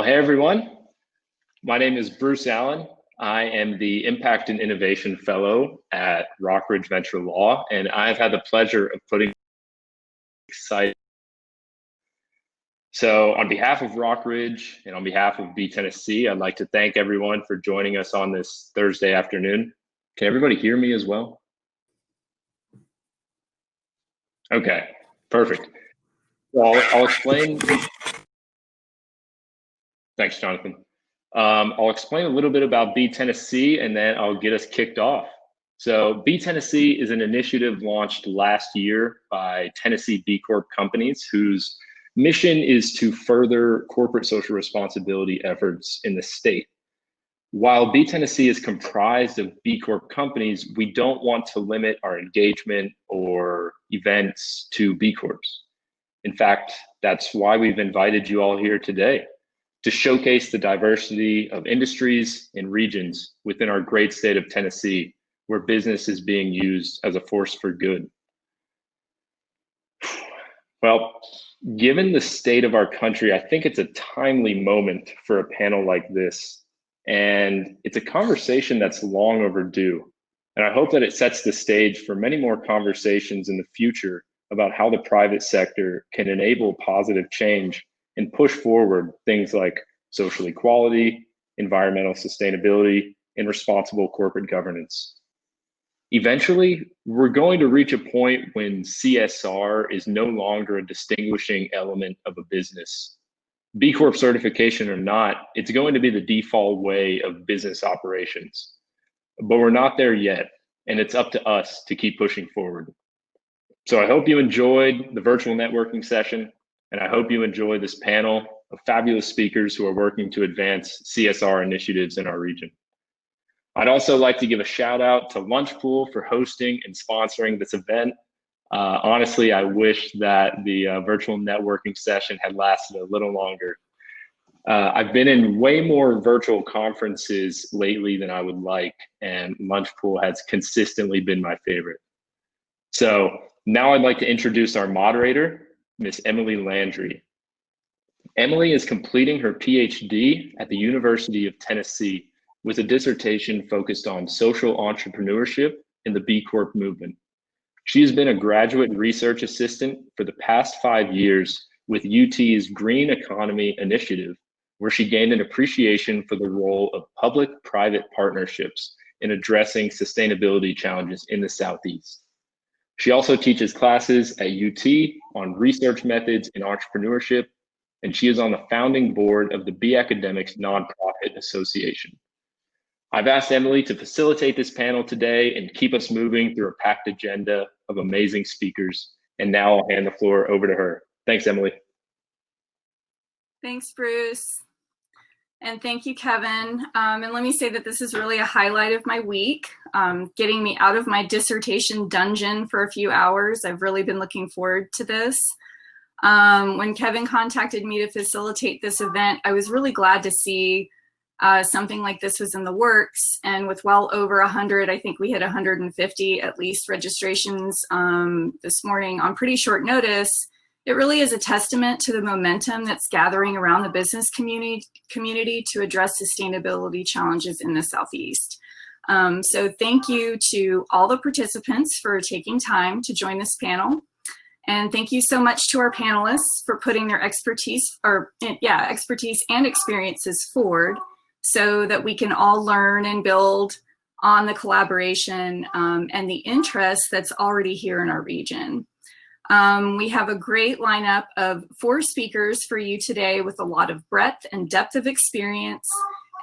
Well, hey everyone. My name is Bruce Allen. I am the Impact and Innovation Fellow at Rockridge Venture Law, and I've had the pleasure of putting excited. So on behalf of Rockridge and on behalf of B Tennessee, I'd like to thank everyone for joining us on this Thursday afternoon. Can everybody hear me as well? Okay, perfect. Well, I'll explain. Thanks, Jonathan. I'll explain a little bit about B Tennessee and then I'll get us kicked off. So B Tennessee is an initiative launched last year by Tennessee B Corp companies whose mission is to further corporate social responsibility efforts in the state. While B Tennessee is comprised of B Corp companies, we don't want to limit our engagement or events to B Corps. In fact, that's why we've invited you all here today, to showcase the diversity of industries and regions within our great state of Tennessee, where business is being used as a force for good. Well, given the state of our country, I think it's a timely moment for a panel like this. And it's a conversation that's long overdue. And I hope that it sets the stage for many more conversations in the future about how the private sector can enable positive change and push forward things like social equality, environmental sustainability, and responsible corporate governance. Eventually, we're going to reach a point when CSR is no longer a distinguishing element of a business. B Corp certification or not, it's going to be the default way of business operations. But we're not there yet, and it's up to us to keep pushing forward. So I hope you enjoyed the virtual networking session, and I hope you enjoy this panel of fabulous speakers who are working to advance CSR initiatives in our region. I'd also like to give a shout out to Lunchpool for hosting and sponsoring this event. Honestly, I wish that the virtual networking session had lasted a little longer. I've been in way more virtual conferences lately than I would like, and Lunchpool has consistently been my favorite. So now I'd like to introduce our moderator, Miss Emily Landry. Emily is completing her PhD at the University of Tennessee with a dissertation focused on social entrepreneurship in the B Corp movement. She has been a graduate research assistant for the past 5 years with UT's Green Economy Initiative, where she gained an appreciation for the role of public-private partnerships in addressing sustainability challenges in the Southeast. She also teaches classes at UT on research methods in entrepreneurship, and she is on the founding board of the B Academics Nonprofit Association. I've asked Emily to facilitate this panel today and keep us moving through a packed agenda of amazing speakers. And now I'll hand the floor over to her. Thanks, Emily. Thanks, Bruce. And thank you, Kevin. And let me say that this is really a highlight of my week, getting me out of my dissertation dungeon for a few hours. I've really been looking forward to this. When Kevin contacted me to facilitate this event, I was really glad to see something like this was in the works. And with well over 100, I think we hit 150 at least registrations this morning on pretty short notice. It really is a testament to the momentum that's gathering around the business community to address sustainability challenges in the Southeast. So thank you to all the participants for taking time to join this panel. And thank you so much to our panelists for putting their expertise and experiences forward so that we can all learn and build on the collaboration and the interest that's already here in our region. We have a great lineup of 4 speakers for you today with a lot of breadth and depth of experience.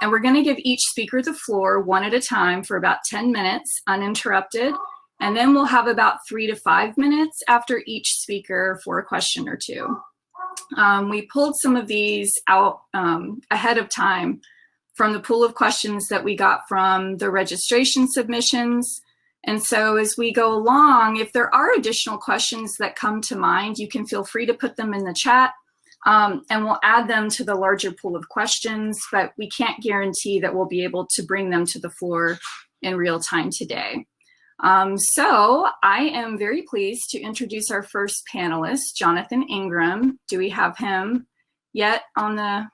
And we're going to give each speaker the floor one at a time for about 10 minutes uninterrupted. And then we'll have about 3 to 5 minutes after each speaker for a question or two. We pulled some of these out ahead of time from the pool of questions that we got from the registration submissions. And so as we go along, if there are additional questions that come to mind, you can feel free to put them in the chat and we'll add them to the larger pool of questions, but we can't guarantee that we'll be able to bring them to the floor in real time today. So I am very pleased to introduce our first panelist, Jonathan Ingram. Do we have him yet on the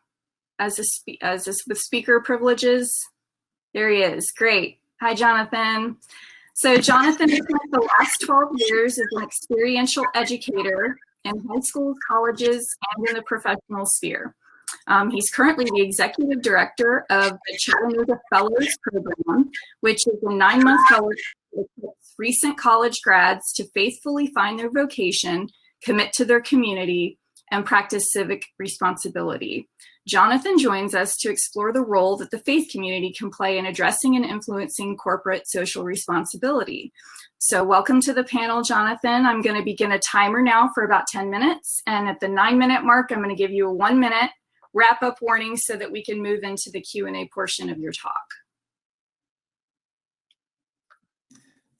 with speaker privileges. There he is. Great. Hi, Jonathan. So Jonathan has spent the last 12 years as an experiential educator in high schools, colleges, and in the professional sphere. He's currently the executive director of the Chattanooga Fellows Program, which is a 9-month fellowship that equips recent college grads to faithfully find their vocation, commit to their community, and practice civic responsibility. Jonathan joins us to explore the role that the faith community can play in addressing and influencing corporate social responsibility. So welcome to the panel, Jonathan. I'm going to begin a timer now for about 10 minutes. And at the 9-minute mark, I'm going to give you a 1-minute wrap-up warning so that we can move into the Q&A portion of your talk.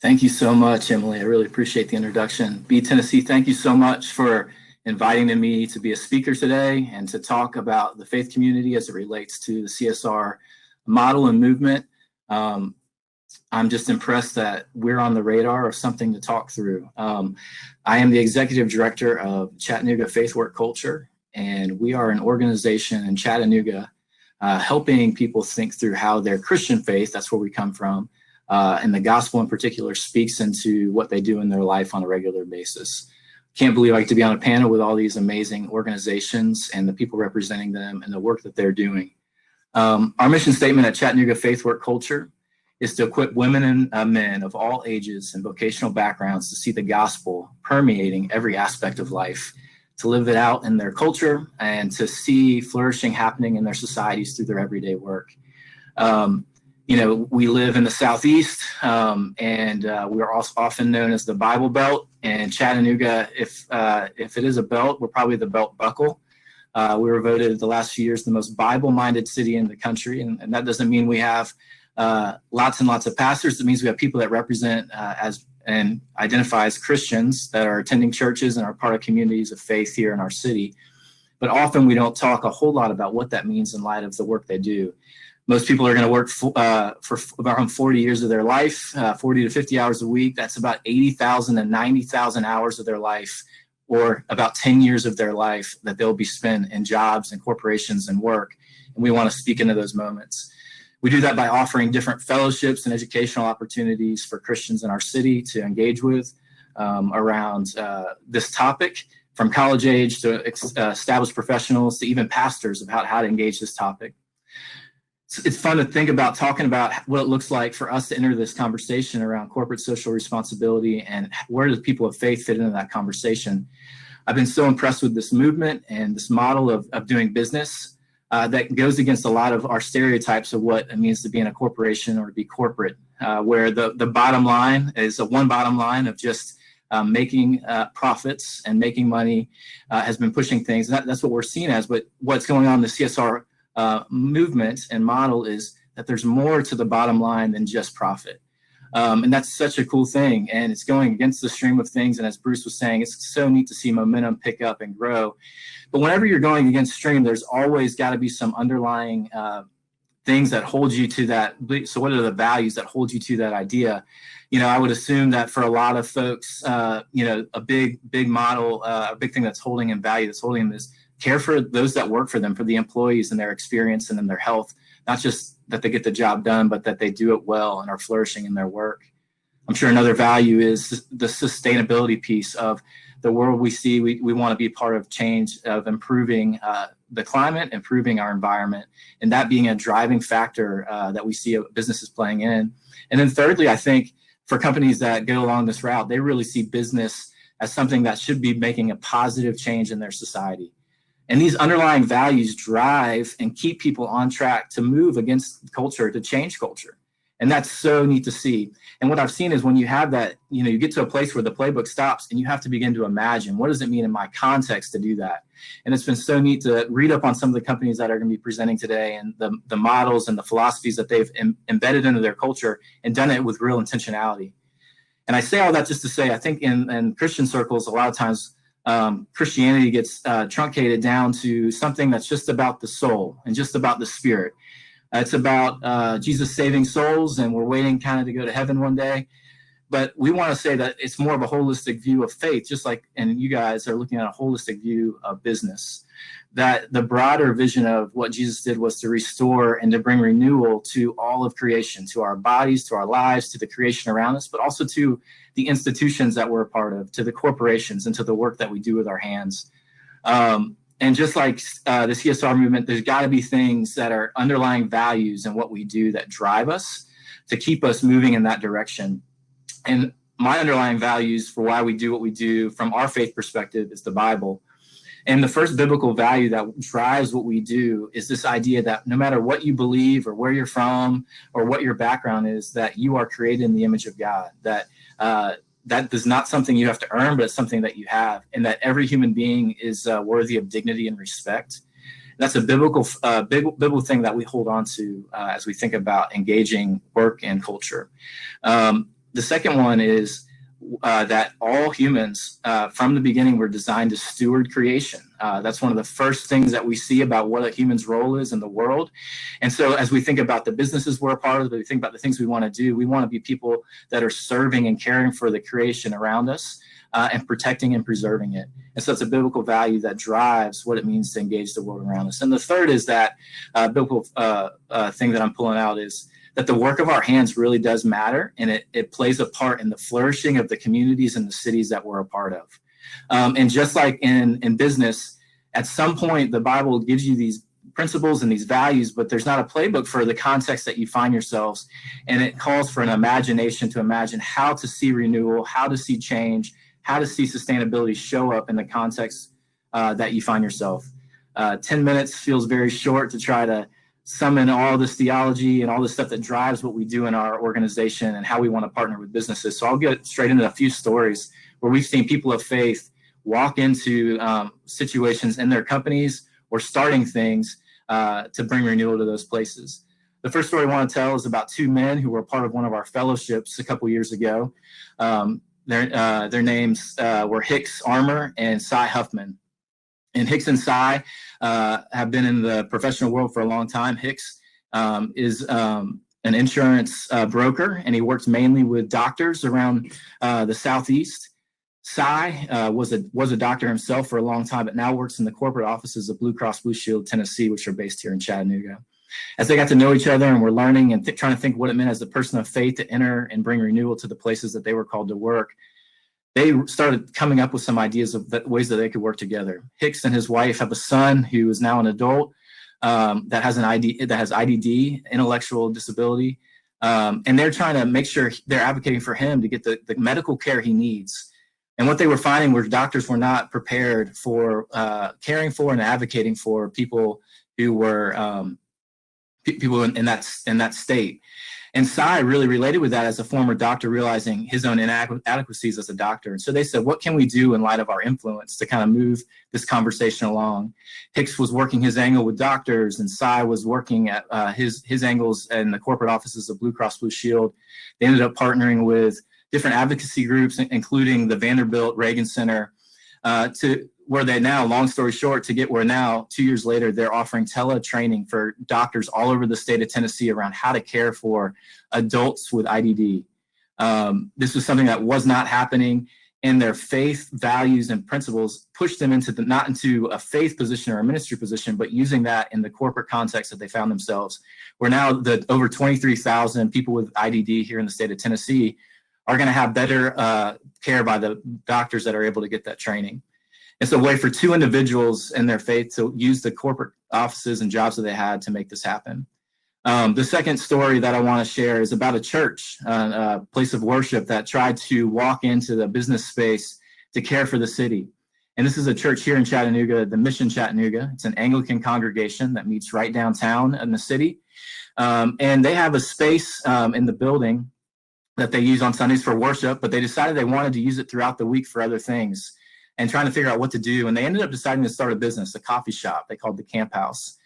Thank you so much, Emily. I really appreciate the introduction. B Tennessee, thank you so much for inviting me to be a speaker today and to talk about the faith community as it relates to the CSR model and movement. I'm just impressed that we're on the radar of something to talk through. I am the executive director of Chattanooga Faith Work Culture, and we are an organization in Chattanooga helping people think through how their Christian faith, that's where we come from, and the gospel in particular speaks into what they do in their life on a regular basis. Can't believe I get to be on a panel with all these amazing organizations and the people representing them and the work that they're doing. Our mission statement at Chattanooga Faith Work Culture is to equip women and men of all ages and vocational backgrounds to see the gospel permeating every aspect of life, to live it out in their culture, and to see flourishing happening in their societies through their everyday work. We live in the Southeast, and we are also often known as the Bible Belt. And Chattanooga, if it is a belt, we're probably the belt buckle. We were voted the last few years the most Bible-minded city in the country, and that doesn't mean we have lots and lots of pastors. It means we have people that represent and identify as Christians that are attending churches and are part of communities of faith here in our city. But often we don't talk a whole lot about what that means in light of the work they do. Most people are going to work for around 40 years of their life, 40 to 50 hours a week. That's about 80,000 to 90,000 hours of their life, or about 10 years of their life that they'll be spent in jobs and corporations and work. And we want to speak into those moments. We do that by offering different fellowships and educational opportunities for Christians in our city to engage with around this topic, from college age to established professionals to even pastors, about how to engage this topic. It's fun to think about talking about what it looks like for us to enter this conversation around corporate social responsibility and where does people of faith fit into that conversation. I've been so impressed with this movement and this model of doing business that goes against a lot of our stereotypes of what it means to be in a corporation or to be corporate, where the bottom line is one bottom line of just making profits and making money has been pushing things. And that's what we're seen as. But what's going on in the CSR movement and model is that there's more to the bottom line than just profit. And that's such a cool thing. And it's going against the stream of things. And as Bruce was saying, it's so neat to see momentum pick up and grow. But whenever you're going against stream, there's always got to be some underlying things that hold you to that. So what are the values that hold you to that idea? I would assume that for a lot of folks, a big model, a big thing that's holding in value, that's holding them is care for those that work for them, for the employees and their experience and in their health, not just that they get the job done, but that they do it well and are flourishing in their work. I'm sure another value is the sustainability piece of the world we see. We want to be part of change, of improving the climate, improving our environment, and that being a driving factor that we see businesses playing in. And then thirdly, I think for companies that go along this route, they really see business as something that should be making a positive change in their society. And these underlying values drive and keep people on track to move against culture, to change culture. And that's so neat to see. And what I've seen is when you have that, you get to a place where the playbook stops and you have to begin to imagine, what does it mean in my context to do that? And it's been so neat to read up on some of the companies that are going to be presenting today and the models and the philosophies that they've embedded into their culture and done it with real intentionality. And I say all that just to say, I think in Christian circles, a lot of times, Christianity gets truncated down to something that's just about the soul and just about the spirit. It's about Jesus saving souls, and we're waiting kind of to go to heaven one day. But we want to say that it's more of a holistic view of faith, just like, and you guys are looking at a holistic view of business. That the broader vision of what Jesus did was to restore and to bring renewal to all of creation, to our bodies, to our lives, to the creation around us, but also to the institutions that we're a part of, to the corporations, and to the work that we do with our hands. And just like the CSR movement, there's got to be things that are underlying values in what we do that drive us to keep us moving in that direction. And my underlying values for why we do what we do from our faith perspective is the Bible. And the first biblical value that drives what we do is this idea that no matter what you believe or where you're from or what your background is, that you are created in the image of God, that that is not something you have to earn, but it's something that you have, and that every human being is worthy of dignity and respect. That's a biblical thing that we hold on to as we think about engaging work and culture. The second one is that all humans from the beginning were designed to steward creation. That's one of the first things that we see about what a human's role is in the world. And so as we think about the businesses we're a part of, we think about the things we want to do, we want to be people that are serving and caring for the creation around us and protecting and preserving it. And so it's a biblical value that drives what it means to engage the world around us. And the third is that biblical thing that I'm pulling out is that the work of our hands really does matter, and it plays a part in the flourishing of the communities and the cities that we're a part of. And just like in business, at some point, the Bible gives you these principles and these values, but there's not a playbook for the context that you find yourselves. And it calls for an imagination to imagine how to see renewal, how to see change, how to see sustainability show up in the context that you find yourself. 10 minutes feels very short to try to summon all this theology and all this stuff that drives what we do in our organization and how we want to partner with businesses. So I'll get straight into a few stories where we've seen people of faith walk into situations in their companies or starting things to bring renewal to those places. The first story I want to tell is about two men who were part of one of our fellowships a couple years ago. Their names were Hicks Armour and Cy Huffman. And Hicks and Cy have been in the professional world for a long time. Hicks is an insurance broker, and he works mainly with doctors around the Southeast. Cy was a doctor himself for a long time, but now works in the corporate offices of Blue Cross Blue Shield Tennessee, which are based here in Chattanooga. As they got to know each other and were learning and trying to think what it meant as a person of faith to enter and bring renewal to the places that they were called to work, they started coming up with some ideas of ways that they could work together. Hicks and his wife have a son who is now an adult that has IDD, intellectual disability, and they're trying to make sure they're advocating for him to get the medical care he needs. And what they were finding was doctors were not prepared for caring for and advocating for people who were people in that state. And Cy really related with that as a former doctor, realizing his own inadequacies as a doctor. And so they said, what can we do in light of our influence to kind of move this conversation along? Hicks was working his angle with doctors, and Cy was working at his angles in the corporate offices of Blue Cross Blue Shield. They ended up partnering with different advocacy groups, including the Vanderbilt Reagan Center, to where they now, long story short, to get where now, 2 years later, they're offering tele-training for doctors all over the state of Tennessee around how to care for adults with IDD. This was something that was not happening, and their faith, values, and principles pushed them into not into a faith position or a ministry position, but using that in the corporate context that they found themselves, where now the over 23,000 people with IDD here in the state of Tennessee are going to have better care by the doctors that are able to get that training. It's a way for two individuals in their faith to use the corporate offices and jobs that they had to make this happen. The second story that I want to share is about a church, a place of worship that tried to walk into the business space to care for the city. And this is a church here in Chattanooga, the Mission Chattanooga. It's an Anglican congregation that meets right downtown in the city. And they have a space in the building that they use on Sundays for worship, but they decided they wanted to use it throughout the week for other things and trying to figure out what to do. And they ended up deciding to start a business, a coffee shop they called the Camp House.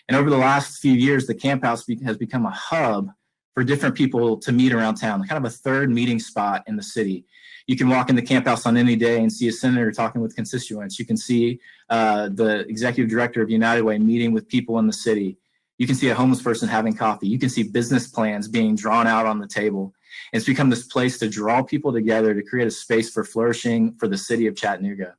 And over the last few years, the Camp House has become a hub for different people to meet around town, kind of a third meeting spot in the city. You can walk in the Camp House on any day and see a senator talking with constituents. You can see the executive director of United Way meeting with people in the city. You can see a homeless person having coffee. You can see business plans being drawn out on the table. And it's become this place to draw people together to create a space for flourishing for the city of Chattanooga.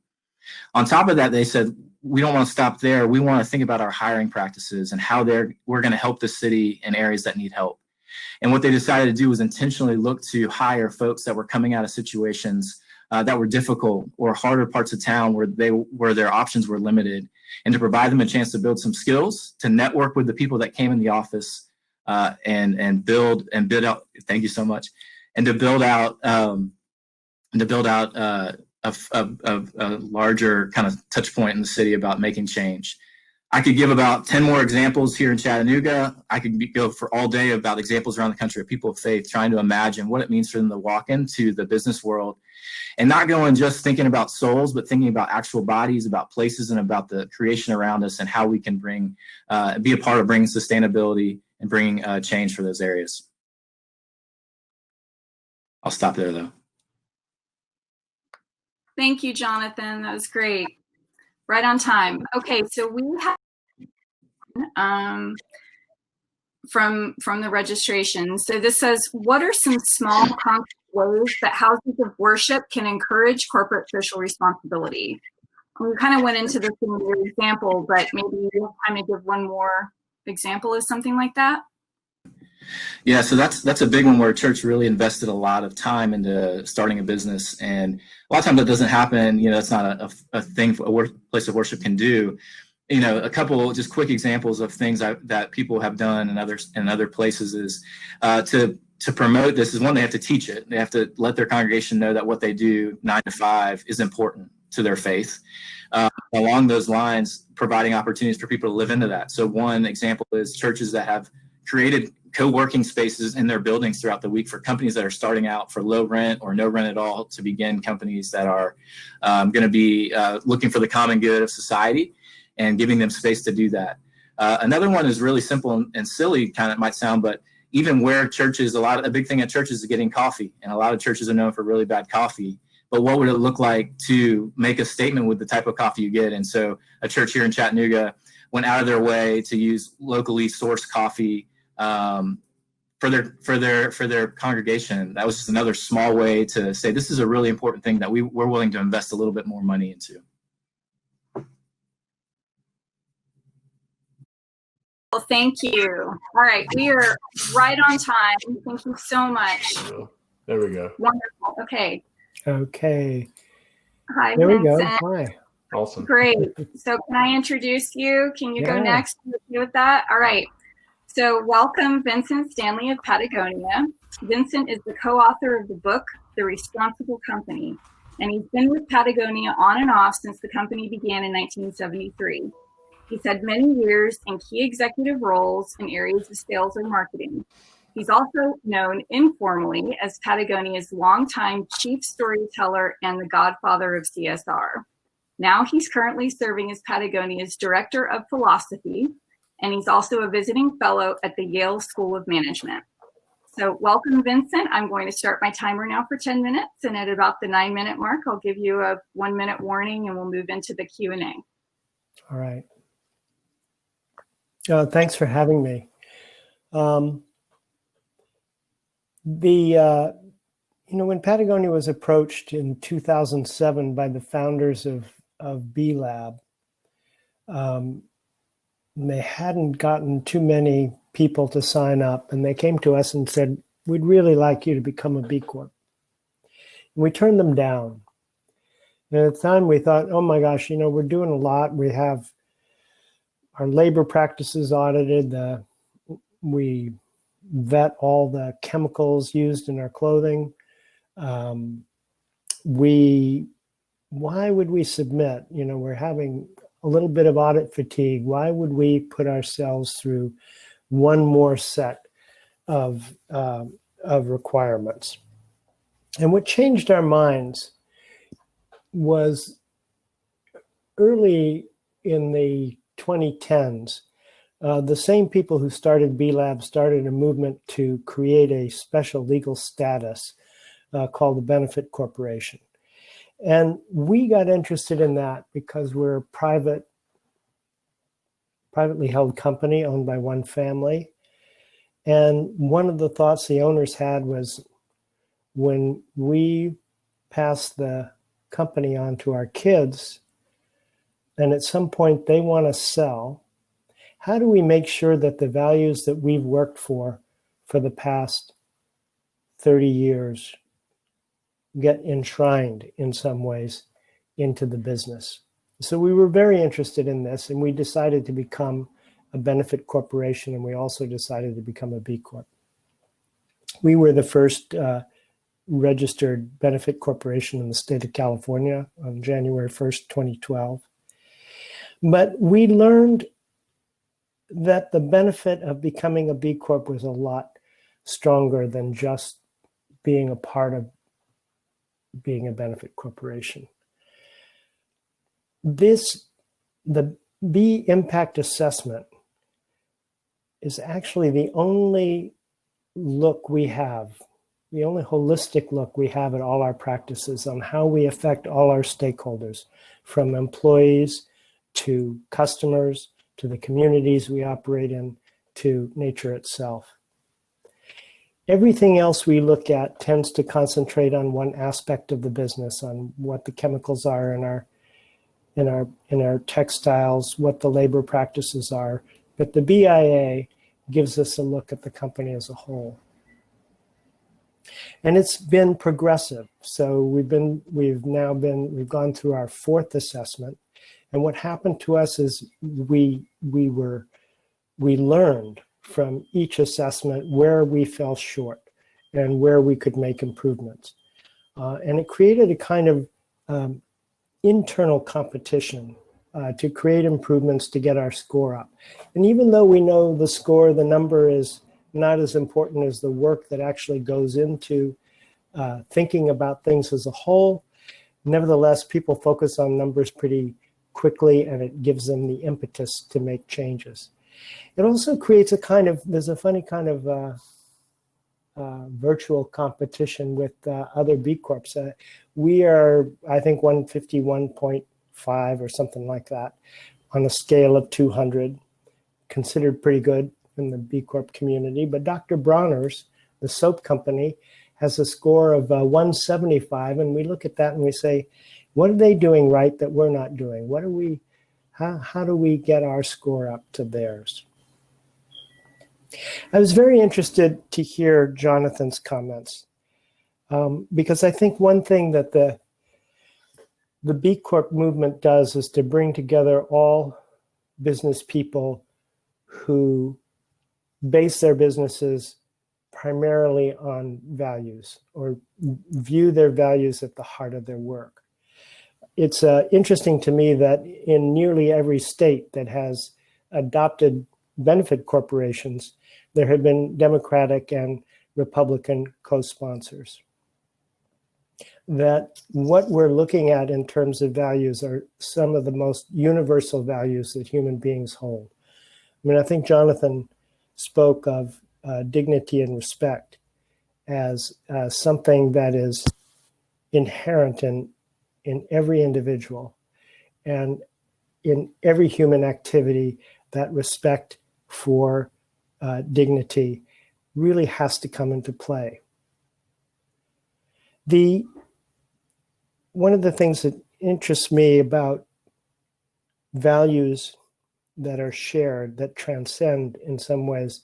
On top of that, they said, we don't want to stop there. We want to think about our hiring practices and how we're going to help the city in areas that need help. And what they decided to do was intentionally look to hire folks that were coming out of situations that were difficult or harder parts of town where their options were limited, and to provide them a chance to build some skills, to network with the people that came in the office, and build out. Thank you so much, and to build out a larger kind of touch point in the city about making change. I could give about 10 more examples here in Chattanooga. I could go for all day about examples around the country of people of faith trying to imagine what it means for them to walk into the business world and not going just thinking about souls, but thinking about actual bodies, about places, and about the creation around us and how we can be a part of bringing sustainability and bringing change for those areas. I'll stop there, though. Thank you, Jonathan. That was great. Right on time. Okay, so we have from the registration. So this says, what are some small concrete ways that houses of worship can encourage corporate social responsibility? And we kind of went into this in your example, but maybe you have time to give one more example of something like that. Yeah, so that's a big one where church really invested a lot of time into starting a business, and a lot of times that doesn't happen. That's not a thing a place of worship can do. A couple just quick examples of things that people have done in other places is to promote this is one, they have to teach it. They have to let their congregation know that what they do 9 to 5 is important to their faith. Along those lines, providing opportunities for people to live into that. So one example is churches that have created co-working spaces in their buildings throughout the week for companies that are starting out for low rent or no rent at all, to begin companies that are going to be looking for the common good of society and giving them space to do that. Another one is really simple and silly, kind of might sound, but even where churches, a big thing at churches is getting coffee, and a lot of churches are known for really bad coffee. But what would it look like to make a statement with the type of coffee you get? And so a church here in Chattanooga went out of their way to use locally sourced coffee for their congregation. That was just another small way to say this is a really important thing that we're willing to invest a little bit more money into. Well, thank you. All right, we are right on time. Thank you so much. There we go. Wonderful. Okay. Hi, there Vincent. we go. Hi. Awesome. Great. So can I introduce you? Can you go next? Are you okay with that? All right. So welcome, Vincent Stanley of Patagonia. Vincent is the co-author of the book, The Responsible Company, and he's been with Patagonia on and off since the company began in 1973. He's had many years in key executive roles in areas of sales and marketing. He's also known informally as Patagonia's longtime chief storyteller and the godfather of CSR. Now he's currently serving as Patagonia's director of philosophy, and he's also a visiting fellow at the Yale School of Management. So welcome, Vincent. I'm going to start my timer now for 10 minutes, and at about the 9-minute mark, I'll give you a 1-minute warning, and we'll move into the Q&A. All right. Thanks for having me. When Patagonia was approached in 2007 by the founders of B Lab, they hadn't gotten too many people to sign up, and they came to us and said, we'd really like you to become a B Corp. And we turned them down. And at the time we thought, oh my gosh, we're doing a lot. We have our labor practices audited. We vet all the chemicals used in our clothing. Why would we submit? We're having a little bit of audit fatigue. Why would we put ourselves through one more set of requirements? And what changed our minds was early in the 2010s, the same people who started B Lab started a movement to create a special legal status called the Benefit Corporation. And we got interested in that because we're a private privately held company owned by one family. And one of the thoughts the owners had was, when we pass the company on to our kids, and at some point they want to sell, how do we make sure that the values that we've worked for the past 30 years get enshrined in some ways into the business? So we were very interested in this, and we decided to become a benefit corporation, and we also decided to become a B Corp. We were the first registered benefit corporation in the state of California on January 1st, 2012. But we learned that the benefit of becoming a B Corp was a lot stronger than just being a part of being a benefit corporation. The B impact assessment is actually the only look we have, the only holistic look we have at all our practices on how we affect all our stakeholders, from employees to customers, to the communities we operate in, to nature itself. Everything else we look at tends to concentrate on one aspect of the business, on what the chemicals are in our textiles, what the labor practices are. But the BIA gives us a look at the company as a whole. And it's been progressive. So we've gone through our fourth assessment. And what happened to us is we learned from each assessment where we fell short and where we could make improvements. And it created a kind of internal competition to create improvements to get our score up. And even though we know the score, the number is not as important as the work that actually goes into thinking about things as a whole, nevertheless, people focus on numbers pretty quickly, and it gives them the impetus to make changes. It also creates there's a funny kind of virtual competition with other B Corps. We are, I think, 151.5 or something like that on a scale of 200, considered pretty good in the B Corp community. But Dr. Bronner's, the soap company, has a score of 175, and we look at that and we say, what are they doing right that we're not doing? How do we get our score up to theirs? I was very interested to hear Jonathan's comments, because I think one thing that the B Corp movement does is to bring together all business people who base their businesses primarily on values, or view their values at the heart of their work. It's interesting to me that in nearly every state that has adopted benefit corporations, there have been Democratic and Republican co-sponsors. That what we're looking at in terms of values are some of the most universal values that human beings hold. I mean, I think Jonathan spoke of dignity and respect as something that is inherent in every individual, and in every human activity. That respect for dignity really has to come into play. One of the things that interests me about values that are shared, that transcend in some ways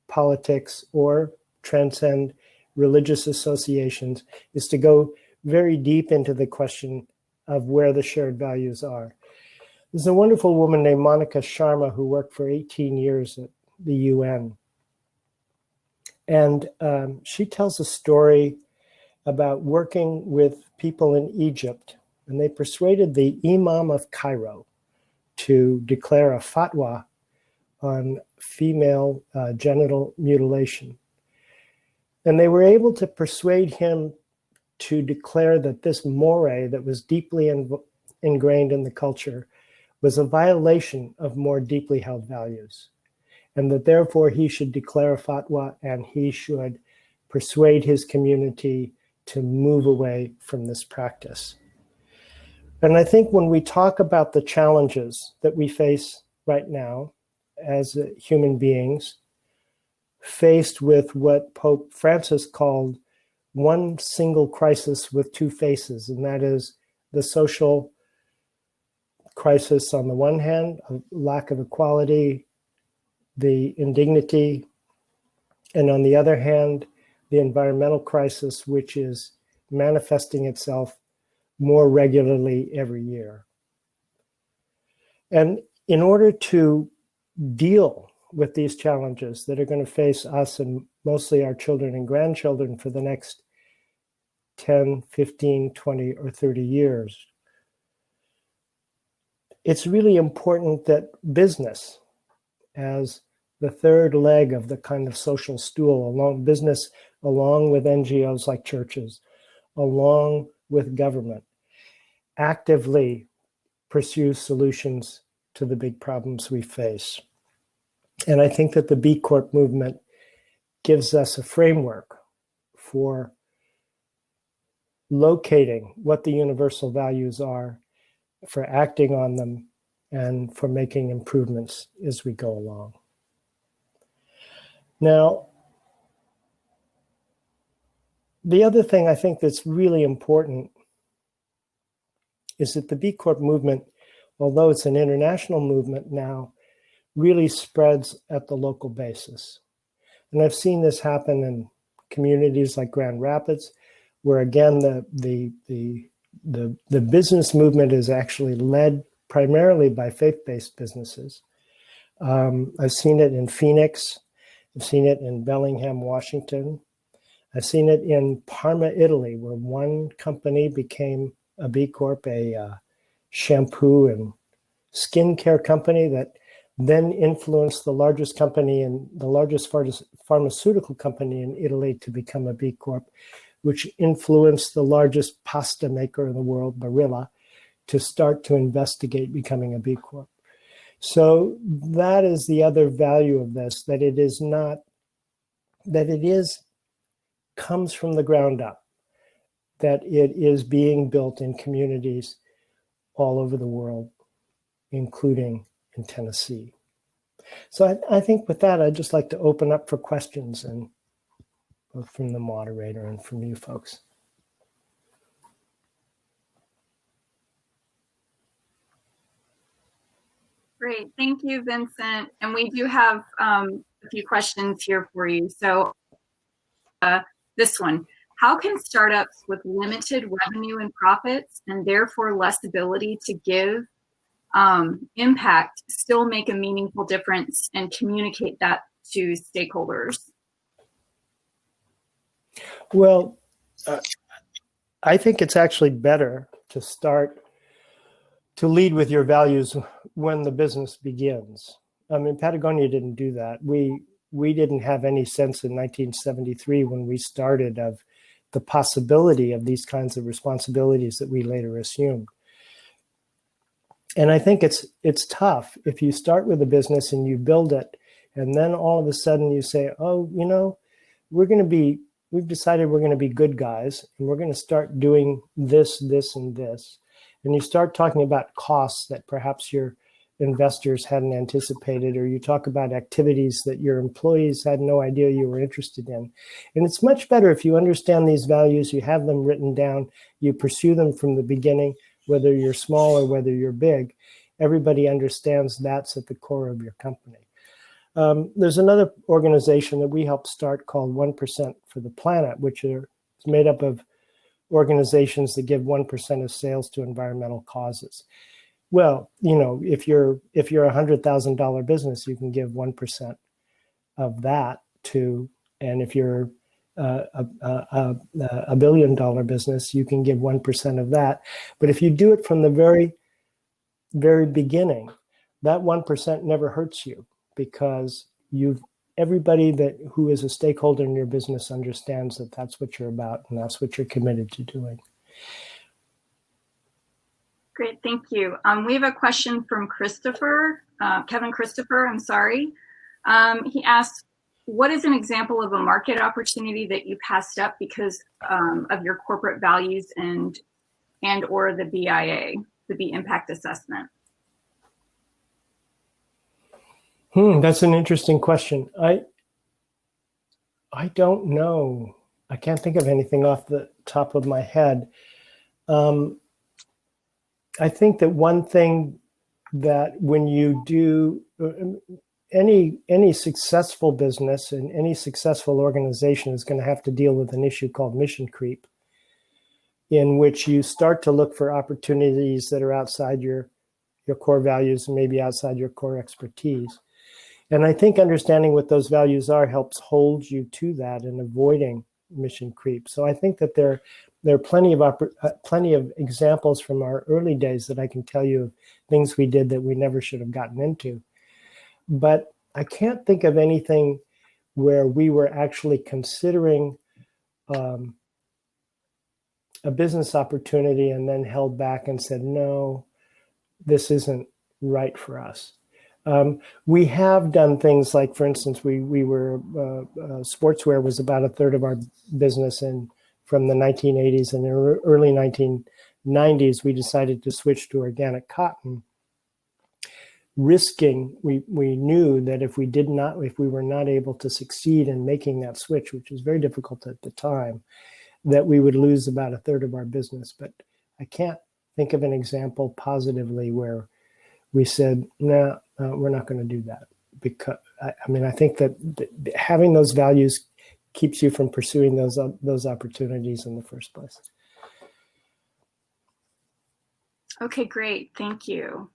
politics or transcend religious associations, is to go very deep into the question of where the shared values are. There's a wonderful woman named Monica Sharma who worked for 18 years at the UN. And she tells a story about working with people in Egypt, and they persuaded the Imam of Cairo to declare a fatwa on female genital mutilation. And they were able to persuade him to declare that this mores that was deeply ingrained in the culture was a violation of more deeply held values, and that therefore he should declare a fatwa and he should persuade his community to move away from this practice. And I think when we talk about the challenges that we face right now as human beings, faced with what Pope Francis called one single crisis with two faces, and that is the social crisis on the one hand, a lack of equality, the indignity, and on the other hand, the environmental crisis, which is manifesting itself more regularly every year. And in order to deal with these challenges that are going to face us and mostly our children and grandchildren for the next 10, 15, 20, or 30 years, it's really important that business, as the third leg of the kind of social stool, along with NGOs like churches, along with government, actively pursue solutions to the big problems we face. And I think that the B Corp movement gives us a framework for locating what the universal values are, for acting on them, and for making improvements as we go along. Now, the other thing I think that's really important is that the B Corp movement, although it's an international movement now, really spreads at the local basis. And I've seen this happen in communities like Grand Rapids, where again, the business movement is actually led primarily by faith-based businesses. I've seen it in Phoenix. I've seen it in Bellingham, Washington. I've seen it in Parma, Italy, where one company became a B Corp, a shampoo and skincare company that then influenced the largest company and the largest pharmaceutical company in Italy to become a B Corp, which influenced the largest pasta maker in the world, Barilla, to start to investigate becoming a B Corp. So that is the other value of this, that it is not, that it is, comes from the ground up, that it is being built in communities all over the world, including in Tennessee. So I think with that, I'd just like to open up for questions, and both from the moderator and from you folks. Great, thank you, Vincent. And we do have a few questions here for you. So this one, how can startups with limited revenue and profits and therefore less ability to give impact still make a meaningful difference and communicate that to stakeholders? Well, I think it's actually better to start to lead with your values when the business begins. I mean, Patagonia didn't do that. We didn't have any sense in 1973 when we started of the possibility of these kinds of responsibilities that we later assumed. And I think it's tough if you start with a business and you build it, and then all of a sudden you say, oh, you know, we've decided we're going to be good guys, and we're going to start doing this, this, and this. And you start talking about costs that perhaps your investors hadn't anticipated, or you talk about activities that your employees had no idea you were interested in. And it's much better if you understand these values, you have them written down, you pursue them from the beginning, whether you're small or whether you're big. Everybody understands that's at the core of your company. There's another organization that we helped start called 1% for the Planet, which is made up of organizations that give 1% of sales to environmental causes. Well, you know, if you're a $100,000 business, you can give 1% of that to, and if you're a $1 billion business, you can give 1% of that. But if you do it from the very, very beginning, that 1% never hurts you, because everybody who is a stakeholder in your business understands that that's what you're about and that's what you're committed to doing. Great, thank you. We have a question from Christopher, Kevin Christopher, I'm sorry. He asked, what is an example of a market opportunity that you passed up because of your corporate values and or the BIA, the B Impact Assessment? That's an interesting question. I don't know. I can't think of anything off the top of my head. I think that one thing that when you do any successful business and any successful organization is going to have to deal with an issue called mission creep, in which you start to look for opportunities that are outside your core values and maybe outside your core expertise. And I think understanding what those values are helps hold you to that and avoiding mission creep. So I think that there are plenty of examples from our early days that I can tell you of things we did that we never should have gotten into. But I can't think of anything where we were actually considering a business opportunity and then held back and said, no, this isn't right for us. We have done things like, for instance, we were, sportswear was about a third of our business, and from the 1980s and early 1990s, we decided to switch to organic cotton, risking, we knew that if we were not able to succeed in making that switch, which was very difficult at the time, that we would lose about a third of our business. But I can't think of an example positively where we said, no, we're not going to do that. Because I think that having those values keeps you from pursuing those opportunities in the first place. Okay, great. Thank you.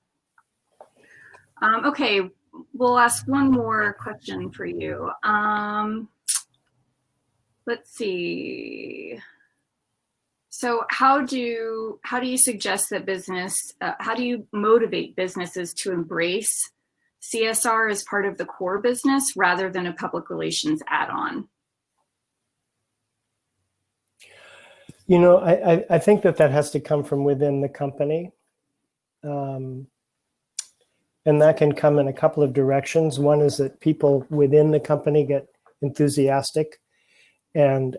Okay, we'll ask one more question for you. Let's see. So how do you suggest that how do you motivate businesses to embrace CSR as part of the core business rather than a public relations add-on? I think that has to come from within the company. And that can come in a couple of directions. One is that people within the company get enthusiastic and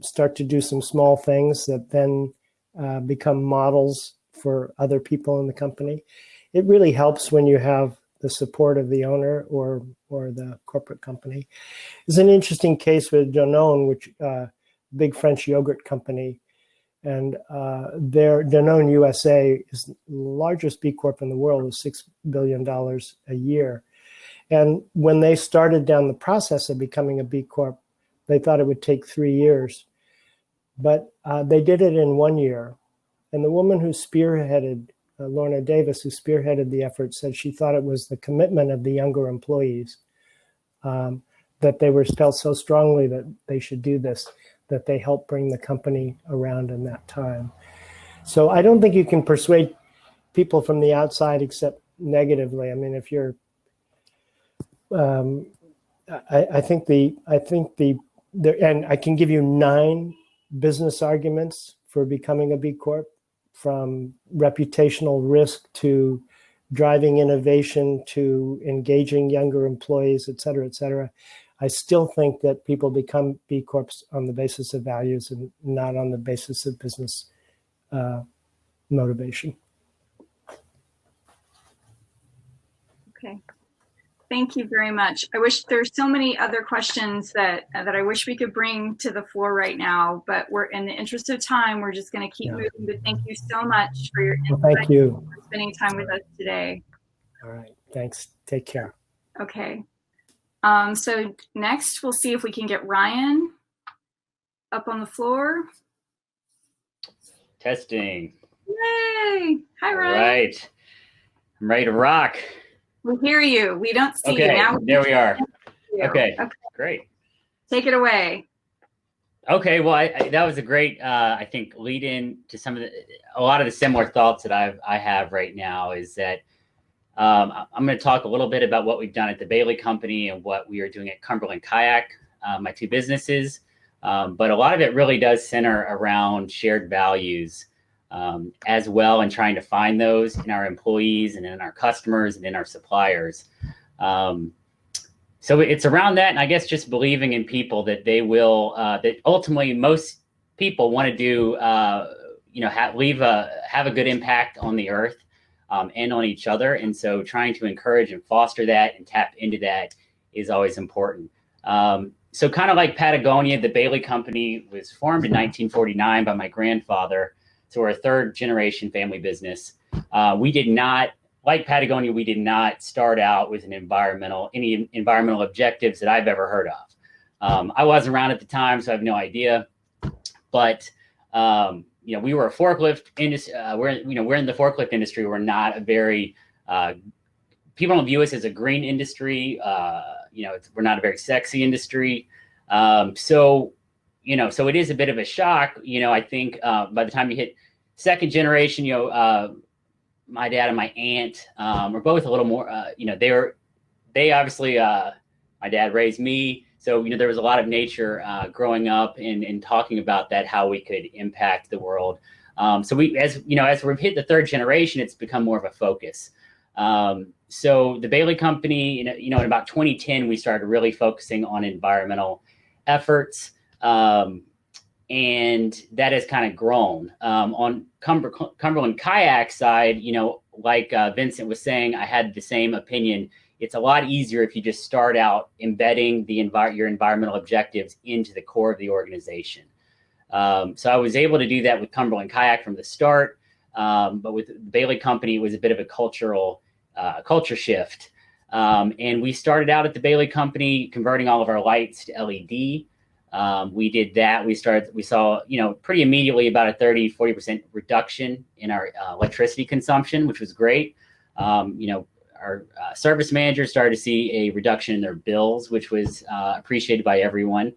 start to do some small things that then become models for other people in the company. It really helps when you have the support of the owner or the corporate company. There's an interesting case with Danone, which big French yogurt company, and their Danone USA is the largest B Corp in the world, with $6 billion a year. And when they started down the process of becoming a B Corp, they thought it would take 3 years, but they did it in 1 year. And the woman who spearheaded, Lorna Davis, who spearheaded the effort, said she thought it was the commitment of the younger employees, that they felt so strongly that they should do this, that they helped bring the company around in that time. So I don't think you can persuade people from the outside except negatively. I mean, if you're, I think and I can give you 9 business arguments for becoming a B Corp, from reputational risk to driving innovation to engaging younger employees, et cetera, et cetera. I still think that people become B Corps on the basis of values and not on the basis of business motivation. Okay. Thank you very much. I wish there's so many other questions that I wish we could bring to the floor right now, but we're in the interest of time. We're just going to keep moving. But thank you so much for your insight. Well, thank you for spending time with us today. All right. Thanks. Take care. Okay. So next, we'll see if we can get Ryan up on the floor. Testing. Yay! Hi, Ryan. All right. I'm ready to rock. We hear you. We don't see you now. There we are. Okay, great. Take it away. Okay, well, that was a great, I think, lead in to a lot of the similar thoughts that I have right now. Is that I'm going to talk a little bit about what we've done at the Bailey Company and what we are doing at Cumberland Kayak, my 2 businesses. But a lot of it really does center around shared values as well, and trying to find those in our employees and in our customers and in our suppliers. So it's around that, and I guess just believing in people that they will, that ultimately most people want to do, have a good impact on the earth. and on each other. And so trying to encourage and foster that and tap into that is always important. So kind of like Patagonia, the Bailey Company was formed in 1949 by my grandfather. So we're a third generation family business. We did not, like Patagonia, we did not start out with any environmental objectives that I've ever heard of. I wasn't around at the time, so I have no idea. But we were a forklift industry. We're in the forklift industry. We're not a very people don't view us as a green industry. We're not a very sexy industry. So it is a bit of a shock. I think by the time you hit second generation, my dad and my aunt were both a little more, they obviously, my dad raised me. So, there was a lot of nature growing up and talking about that, how we could impact the world. So as we've hit the third generation, it's become more of a focus. So the Bailey Company, in about 2010, we started really focusing on environmental efforts. And that has kind of grown. On Cumberland kayak side, like Vincent was saying, I had the same opinion. It's a lot easier if you just start out embedding your environmental objectives into the core of the organization. So I was able to do that with Cumberland Kayak from the start, but with the Bailey Company, it was a bit of a culture shift. And we started out at the Bailey Company converting all of our lights to LED. We did that. We saw, pretty immediately about a 30-40% reduction in our electricity consumption, which was great. Our service managers started to see a reduction in their bills, which was appreciated by everyone.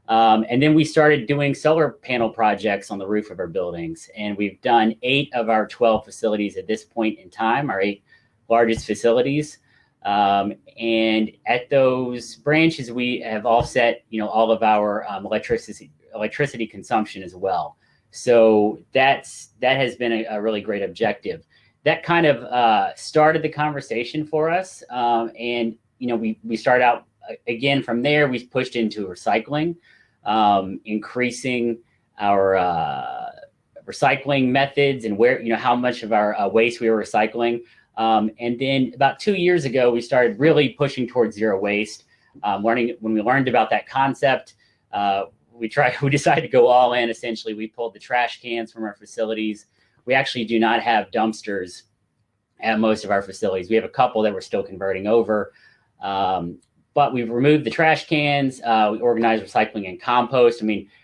And then we started doing solar panel projects on the roof of our buildings. And we've done 8 of our 12 facilities at this point in time, our 8 largest facilities. And at those branches, we have offset, all of our electricity consumption as well. So that has been a really great objective. That kind of started the conversation for us. And we started out again from there. We pushed into recycling, increasing our recycling methods and how much of our waste we were recycling. And then about 2 years ago, we started really pushing towards zero waste. When we learned about that concept, we decided to go all in. Essentially, we pulled the trash cans from our facilities. We actually do not have dumpsters at most of our facilities. We have a couple that we're still converting over, but we've removed the trash cans. We organize recycling and compost.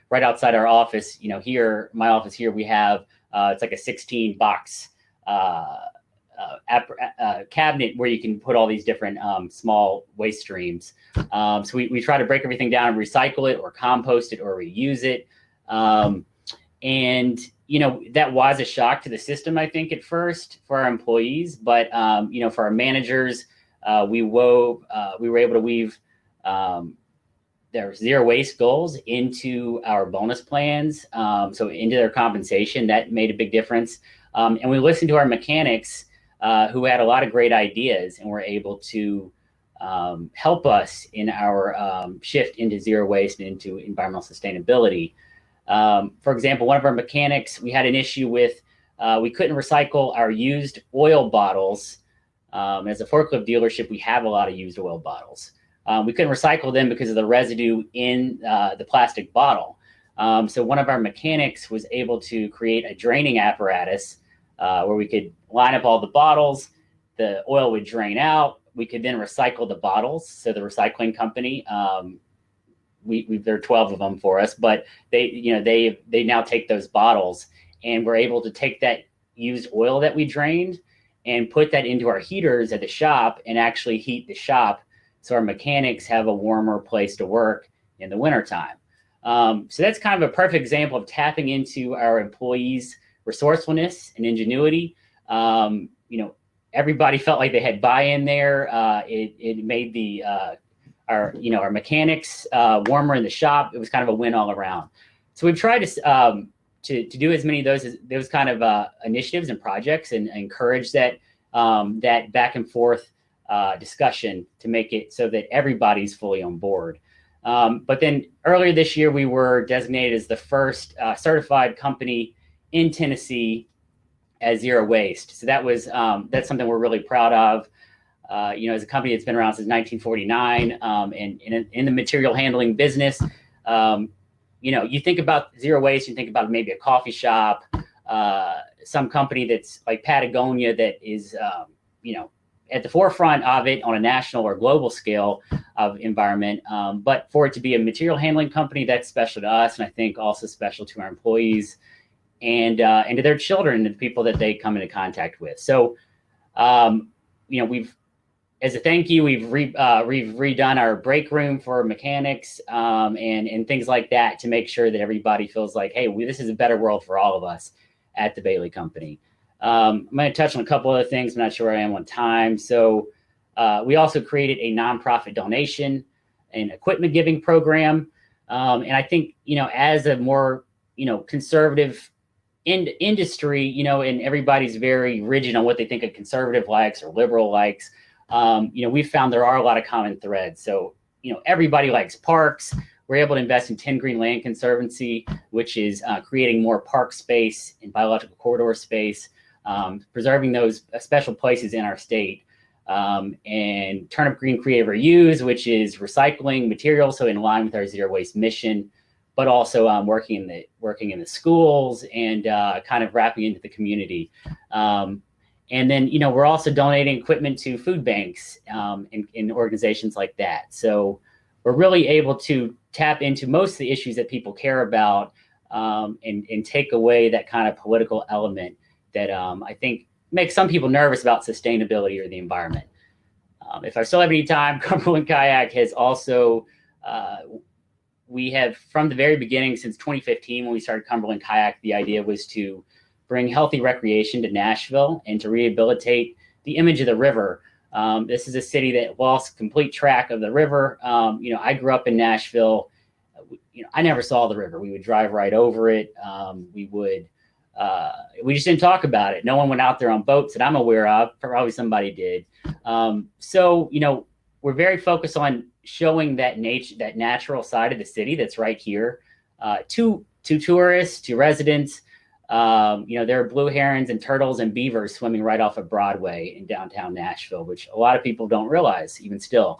Right outside our office, my office here, we have it's like a 16 box cabinet where you can put all these different small waste streams. So we try to break everything down and recycle it or compost it or reuse it. And that was a shock to the system, I think, at first for our employees, but for our managers, we were able to weave their zero waste goals into our bonus plans, so into their compensation. That made a big difference. And we listened to our mechanics who had a lot of great ideas and were able to help us in our shift into zero waste and into environmental sustainability. For example, one of our mechanics, we had an issue with, we couldn't recycle our used oil bottles. As a forklift dealership, we have a lot of used oil bottles. We couldn't recycle them because of the residue in the plastic bottle. So one of our mechanics was able to create a draining apparatus where we could line up all the bottles, the oil would drain out. We could then recycle the bottles. So the recycling company, there are 12 of them for us, but they now take those bottles, and we're able to take that used oil that we drained and put that into our heaters at the shop and actually heat the shop so our mechanics have a warmer place to work in the wintertime. So that's kind of a perfect example of tapping into our employees' resourcefulness and ingenuity. Everybody felt like they had buy-in there. It made our mechanics warmer in the shop. It was kind of a win all around. So we've tried to do as many of those kind of initiatives and projects and encourage that back and forth discussion to make it so that everybody's fully on board. But then earlier this year, we were designated as the first certified company in Tennessee as zero waste. So that was that's something we're really proud of. As a company that's been around since 1949, and in the material handling business, you think about zero waste, you think about maybe a coffee shop, some company that's like Patagonia that is, at the forefront of it on a national or global scale of environment. But for it to be a material handling company, that's special to us, and I think also special to our employees and to their children and the people that they come into contact with. So, we've, as a thank you, we've redone our break room for mechanics and things like that to make sure that everybody feels like, hey, this is a better world for all of us at the Bailey Company. I'm going to touch on a couple other things. I'm not sure where I am on time. So we also created a nonprofit donation and equipment giving program. And I think, as a more, conservative industry, and everybody's very rigid on what they think a conservative likes or liberal likes, we found there are a lot of common threads. So, everybody likes parks. We're able to invest in 10 Green Land Conservancy, which is creating more park space and biological corridor space, preserving those special places in our state, and Turnip Green Creative Reuse, which is recycling materials, so in line with our zero waste mission, but also working in the schools and kind of wrapping into the community. And then, we're also donating equipment to food banks in organizations like that. So we're really able to tap into most of the issues that people care about, and take away that kind of political element that I think makes some people nervous about sustainability or the environment. If I still have any time, Cumberland Kayak has also, we have from the very beginning, since 2015, when we started Cumberland Kayak, the idea was to bring healthy recreation to Nashville and to rehabilitate the image of the river. This is a city that lost complete track of the river. I grew up in Nashville. I never saw the river. We would drive right over it. We just didn't talk about it. No one went out there on boats that I'm aware of. Probably somebody did. So we're very focused on showing that natural side of the city that's right here to tourists, to residents. There are blue herons and turtles and beavers swimming right off of Broadway in downtown Nashville, which a lot of people don't realize even still.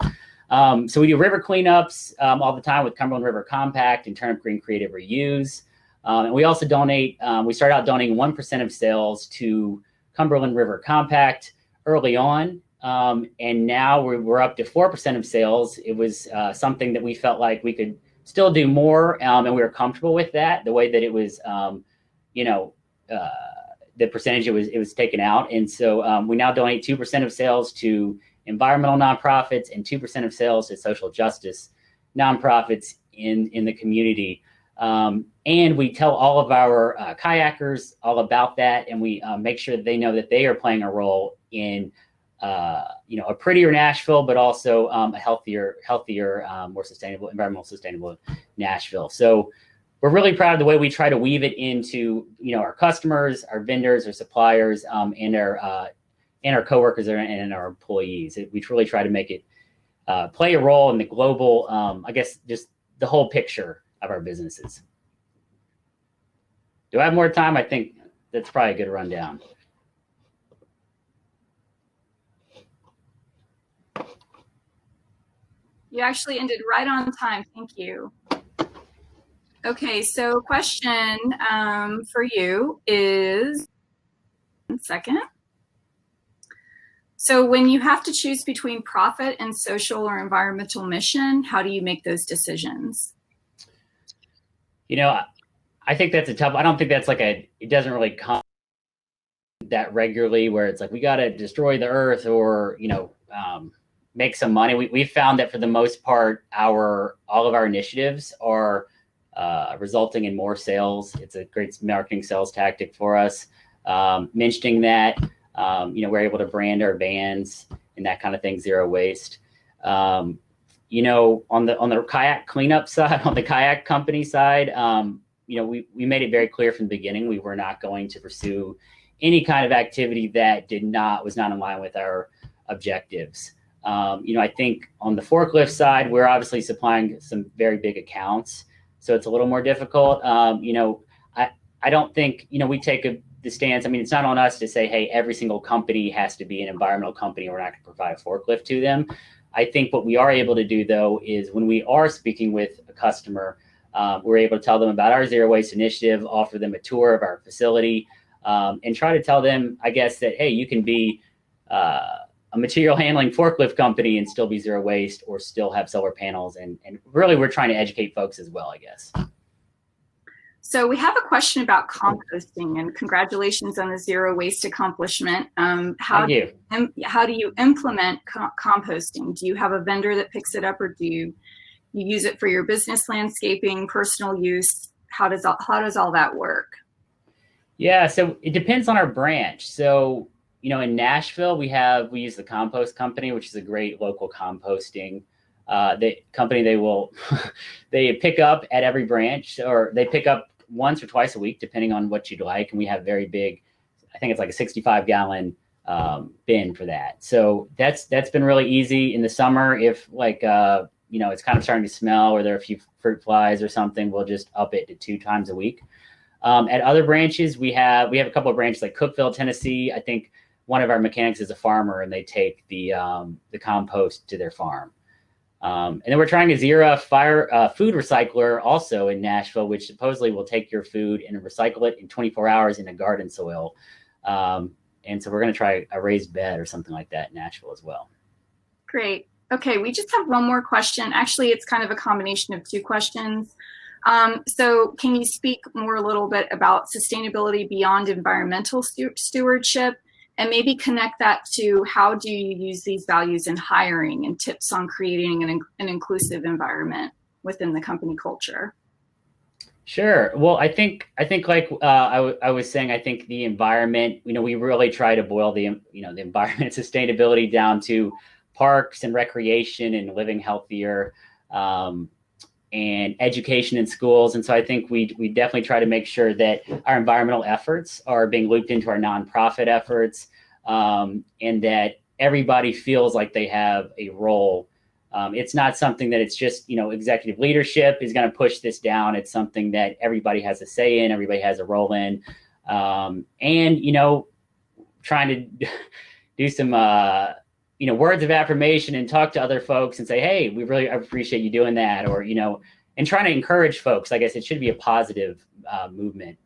So we do river cleanups all the time with Cumberland River Compact and Turnip Green Creative Reuse. And we also donate, we started out donating 1% of sales to Cumberland River Compact early on. And now we're up to 4% of sales. It was something that we felt like we could still do more, and we were comfortable with that, the way that it was, the percentage it was taken out. And so we now donate 2% of sales to environmental nonprofits and 2% of sales to social justice nonprofits in the community. And we tell all of our kayakers all about that, and we make sure that they know that they are playing a role in a prettier Nashville, but also a healthier, more sustainable, environmental sustainable Nashville. So we're really proud of the way we try to weave it into, our customers, our vendors, our suppliers, and our coworkers and our employees. We really try to make it play a role in the global, just the whole picture of our businesses. Do I have more time? I think that's probably a good rundown. You actually ended right on time. Thank you. Okay, so question for you is, 1 second. So when you have to choose between profit and social or environmental mission, how do you make those decisions? I think that's a tough, I don't think that's it doesn't really come that regularly where it's like, we got to destroy the earth or, make some money. We've found that for the most part, all of our initiatives are resulting in more sales. It's a great marketing sales tactic for us. Mentioning that, we're able to brand our vans and that kind of thing, zero waste. On the kayak cleanup side, on the kayak company side, we made it very clear from the beginning we were not going to pursue any kind of activity that was not in line with our objectives. I think on the forklift side, we're obviously supplying some very big accounts, so it's a little more difficult. I don't think, we take the stance. I mean, it's not on us to say, hey, every single company has to be an environmental company. We're not going to provide a forklift to them. I think what we are able to do, though, is when we are speaking with a customer, we're able to tell them about our zero waste initiative, offer them a tour of our facility, and try to tell them, I guess, that, hey, you can be a material handling forklift company and still be zero waste or still have solar panels. And really, we're trying to educate folks as well, I guess. So we have a question about composting, and congratulations on the zero waste accomplishment. How do you implement composting? Do you have a vendor that picks it up, or do you use it for your business landscaping, personal use? How does all that work? Yeah, so it depends on our branch. So, you know, in Nashville, we use the Compost Company, which is a great local composting company. They pick up at every branch, or they pick up once or twice a week, depending on what you'd like. And we have very big, I think it's like a 65-gallon bin for that. So that's been really easy in the summer. If like, you know, it's kind of starting to smell or there are a few fruit flies or something, we'll just up it to 2 times a week. At other branches, we have a couple of branches like Cookeville, Tennessee. I think one of our mechanics is a farmer, and they take the compost to their farm. And then we're trying a Zero food recycler also in Nashville, which supposedly will take your food and recycle it in 24 hours in a garden soil. And so we're going to try a raised bed or something like that in Nashville as well. Great. Okay, we just have one more question. Actually, it's kind of a combination of 2 questions. So can you speak more a little bit about sustainability beyond environmental stewardship, and maybe connect that to how do you use these values in hiring and tips on creating an inclusive environment within the company culture? Sure. Well, I think like I was saying, I think the environment, you know, we really try to boil the environment sustainability down to parks and recreation and living healthier, and education in schools. And so I think we definitely try to make sure that our environmental efforts are being looped into our nonprofit efforts, and that everybody feels like they have a role. It's not something that it's just, you know, executive leadership is going to push this down. It's something that everybody has a say in, everybody has a role in, and, you know, trying to do some, you know, words of affirmation and talk to other folks and say, hey, we really appreciate you doing that. Or, you know, and trying to encourage folks. I guess it should be a positive movement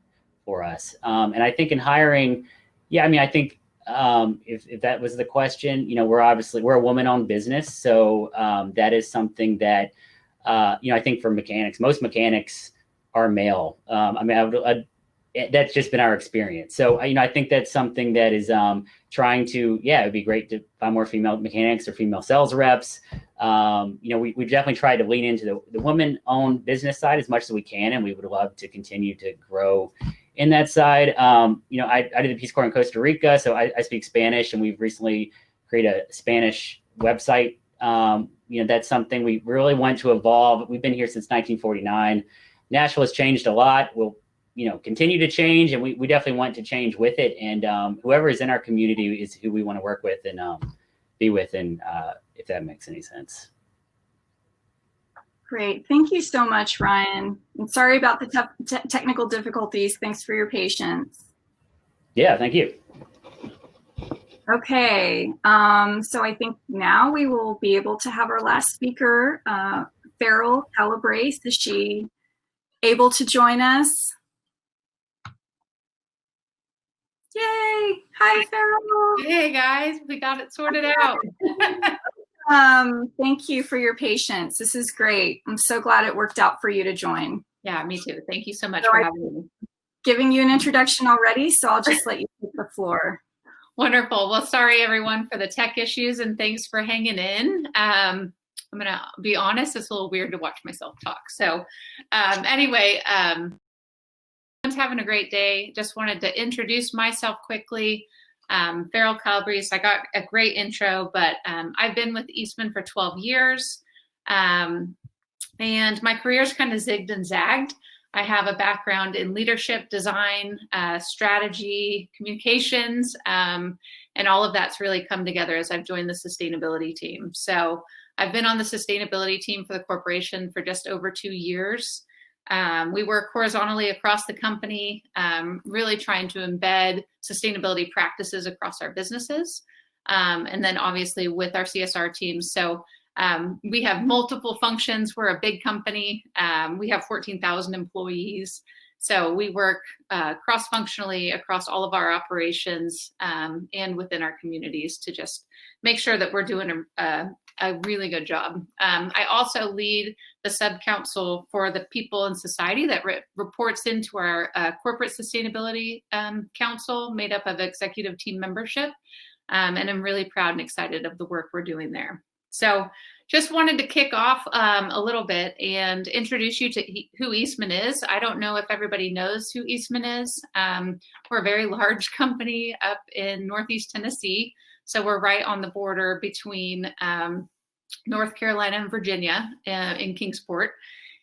for us. And I think in hiring, yeah, I mean, I think if that was the question, you know, we're a woman-owned business. So that is something that, you know, I think for mechanics, most mechanics are male. I mean, that's just been our experience. So, you know, I think that's something that is trying to, yeah, it'd be great to find more female mechanics or female sales reps. You know, we definitely tried to lean into the woman-owned business side as much as we can, and we would love to continue to grow in that side. You know, I did the Peace Corps in Costa Rica, so I speak Spanish, and we've recently created a Spanish website. You know, that's something we really want to evolve. We've been here since 1949. Nashville has changed a lot. We'll, you know, continue to change, and we definitely want to change with it. And whoever is in our community is who we want to work with and be with, and if that makes any sense. Great. Thank you so much, Ryan. I'm sorry about the technical difficulties. Thanks for your patience. Yeah, thank you. Okay, so I think now we will be able to have our last speaker, Farrell Calabrese. Is she able to join us? Yay! Hi, Farrell. Hey guys, we got it sorted out. Thank you for your patience. This is great. I'm so glad it worked out for you to join. Yeah, me too. Thank you so much for having me. Giving you an introduction already, so I'll just let you take the floor. Wonderful. Well, sorry everyone for the tech issues, and thanks for hanging in. I'm gonna be honest, it's a little weird to watch myself talk. So anyway, everyone's having a great day. Just wanted to introduce myself quickly. Farrell Calabrese, I got a great intro, but I've been with Eastman for 12 years. And my career's kind of zigged and zagged. I have a background in leadership, design, strategy, communications, and all of that's really come together as I've joined the sustainability team. So I've been on the sustainability team for the corporation for just over 2 years. We work horizontally across the company, really trying to embed sustainability practices across our businesses. And then obviously with our CSR teams. So we have multiple functions. We're a big company. We have 14,000 employees. So we work cross-functionally across all of our operations and within our communities to just make sure that we're doing a really good job. I also lead the sub-council for the people in society that reports into our corporate sustainability council made up of executive team membership. And I'm really proud and excited of the work we're doing there. So just wanted to kick off a little bit and introduce you to who Eastman is. I don't know if everybody knows who Eastman is. We're a very large company up in Northeast Tennessee. So we're right on the border between North Carolina and Virginia in Kingsport.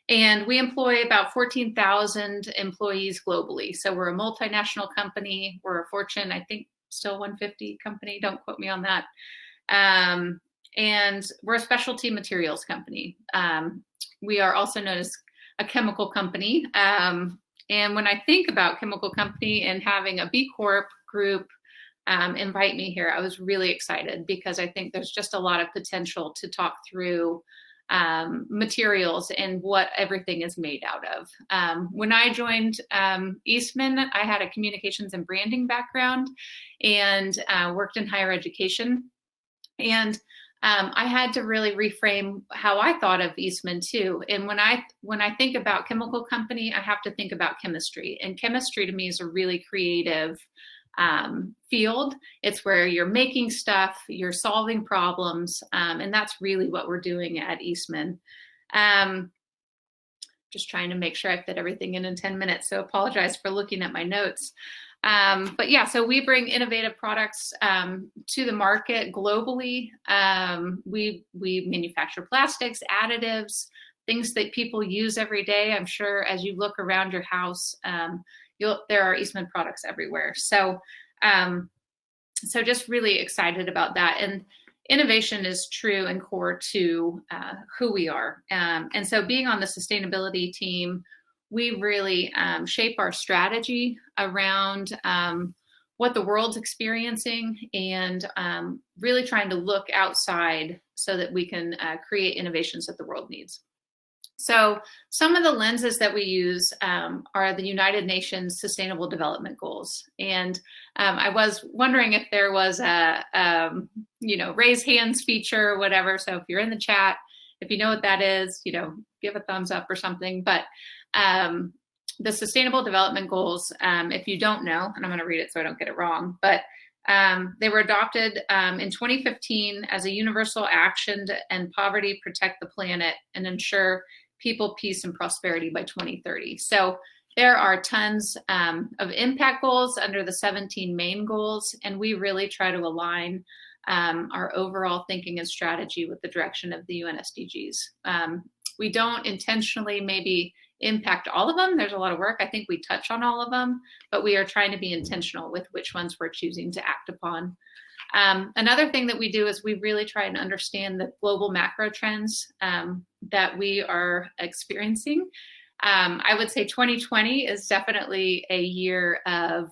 And we employ about 14,000 employees globally. So we're a multinational company. We're a Fortune, I think, still 150 company. Don't quote me on that. And we're a specialty materials company. We are also known as a chemical company. And when I think about chemical company and having a B Corp group invite me here, I was really excited because I think there's just a lot of potential to talk through materials and what everything is made out of. When I joined Eastman, I had a communications and branding background and worked in higher education. And I had to really reframe how I thought of Eastman too. And when I think about chemical company, I have to think about chemistry. And chemistry to me is a really creative field. It's where you're making stuff, you're solving problems, and that's really what we're doing at Eastman. Just trying to make sure I fit everything in 10 minutes, so apologize for looking at my notes. But yeah, so we bring innovative products to the market globally. We manufacture plastics, additives, things that people use every day. I'm sure as you look around your house, there are Eastman products everywhere. So just really excited about that. And innovation is true and core to who we are. And so being on the sustainability team, we really shape our strategy around what the world's experiencing and really trying to look outside so that we can create innovations that the world needs. So some of the lenses that we use are the United Nations Sustainable Development Goals. And I was wondering if there was a raise hands feature or whatever. So if you're in the chat, if you know what that is, give a thumbs up or something. But the Sustainable Development Goals, if you don't know, and I'm going to read it so I don't get it wrong, but they were adopted in 2015 as a universal action to end poverty, protect the planet, and ensure people, peace, and prosperity by 2030. So there are tons of impact goals under the 17 main goals, and we really try to align our overall thinking and strategy with the direction of the UN SDGs. We don't intentionally maybe impact all of them. There's a lot of work. I think we touch on all of them, but we are trying to be intentional with which ones we're choosing to act upon. Another thing that we do is we really try and understand the global macro trends that we are experiencing. I would say 2020 is definitely a year of,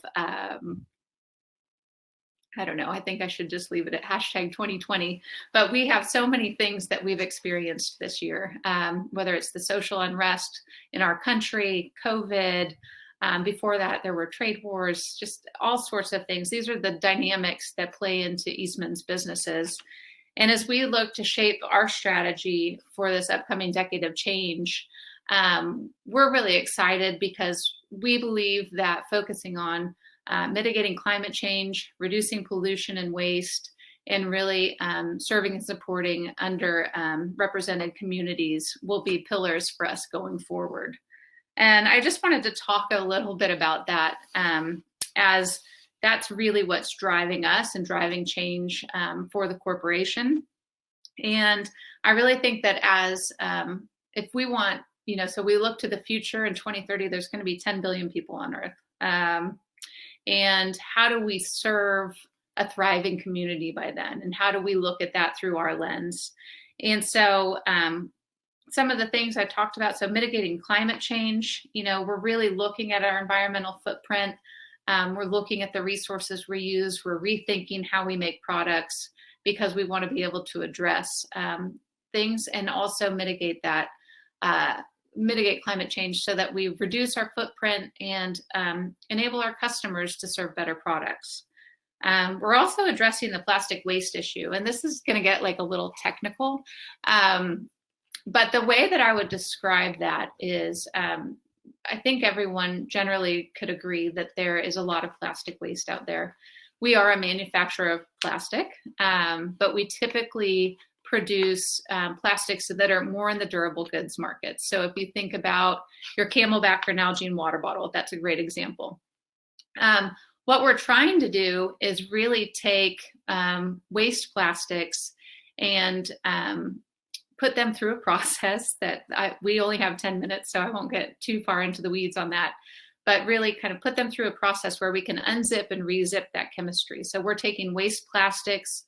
I don't know, I think I should just leave it at hashtag 2020, but we have so many things that we've experienced this year, whether it's the social unrest in our country, COVID, before that, there were trade wars, just all sorts of things. These are the dynamics that play into Eastman's businesses. And as we look to shape our strategy for this upcoming decade of change, we're really excited because we believe that focusing on mitigating climate change, reducing pollution and waste, and really serving and supporting underrepresented communities will be pillars for us going forward. And I just wanted to talk a little bit about that as that's really what's driving us and driving change for the corporation. And I really think that as if we want, so we look to the future in 2030, there's going to be 10 billion people on Earth. And how do we serve a thriving community by then? And how do we look at that through our lens? And so some of the things I talked about, so mitigating climate change, we're really looking at our environmental footprint. We're looking at the resources we use. We're rethinking how we make products because we want to be able to address things and also mitigate climate change so that we reduce our footprint and enable our customers to serve better products. We're also addressing the plastic waste issue, and this is going to get like a little technical. But the way that I would describe that is, I think everyone generally could agree that there is a lot of plastic waste out there. We are a manufacturer of plastic, but we typically produce plastics that are more in the durable goods market. So if you think about your Camelback or Nalgene water bottle, that's a great example. What we're trying to do is really take waste plastics and put them through a process that we only have 10 minutes, so I won't get too far into the weeds on that, but really kind of put them through a process where we can unzip and rezip that chemistry. So we're taking waste plastics,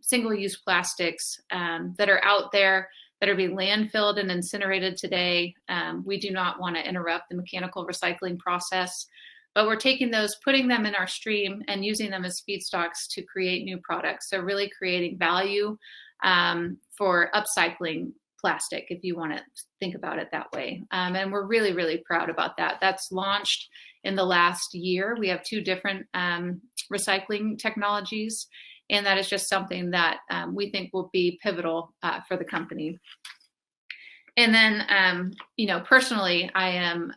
single-use plastics that are out there that are being landfilled and incinerated today. We do not want to interrupt the mechanical recycling process, but we're taking those, putting them in our stream and using them as feedstocks to create new products. So really creating value for upcycling plastic, if you want to think about it that way. And we're really, really proud about that. That's launched in the last year. We have 2 different recycling technologies, and that is just something that we think will be pivotal for the company. And then, personally, I am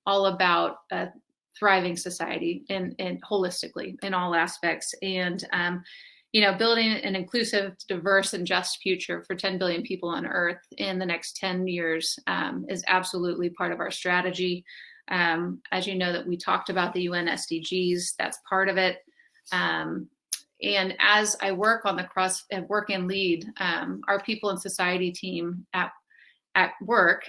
all about a thriving society and holistically in all aspects. And building an inclusive, diverse, and just future for 10 billion people on Earth in the next 10 years is absolutely part of our strategy. As you know, that we talked about the UN SDGs, that's part of it. And as I work on work and lead our people and society team at work,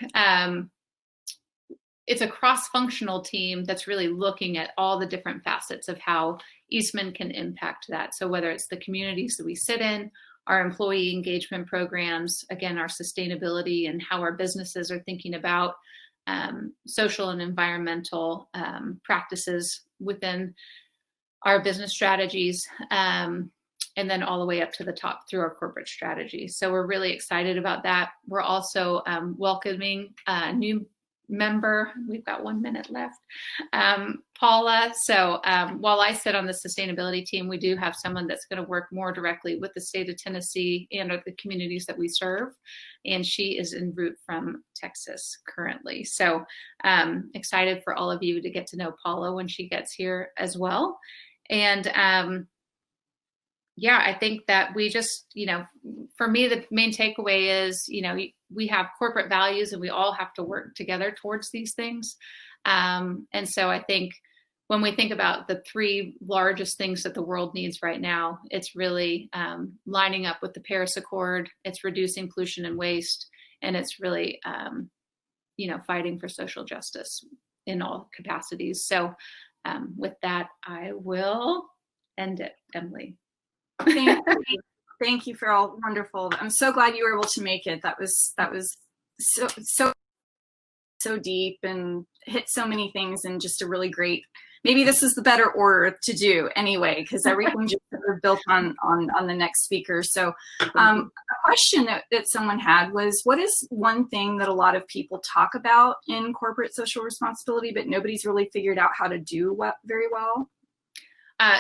it's a cross-functional team that's really looking at all the different facets of how Eastman can impact that. So whether it's the communities that we sit in, our employee engagement programs, again, our sustainability and how our businesses are thinking about social and environmental practices within our business strategies, and then all the way up to the top through our corporate strategy. So we're really excited about that. We're also welcoming a new member. We've got 1 minute left. Paula. So while I sit on the sustainability team, we do have someone that's going to work more directly with the state of Tennessee and the communities that we serve. And she is en route from Texas currently. So excited for all of you to get to know Paula when she gets here as well. And I think that we just, for me, the main takeaway is, we have corporate values and we all have to work together towards these things. And so I think when we think about the 3 largest things that the world needs right now, it's really lining up with the Paris Accord, it's reducing pollution and waste, and it's really, fighting for social justice in all capacities. So with that, I will end it, Emily. Thank you, Farrell. Wonderful. I'm so glad you were able to make it. That was so deep and hit so many things, and just a really great. Maybe this is the better order to do anyway, because everything just built on the next speaker. So a question that someone had was, what is one thing that a lot of people talk about in corporate social responsibility, but nobody's really figured out how to do very well?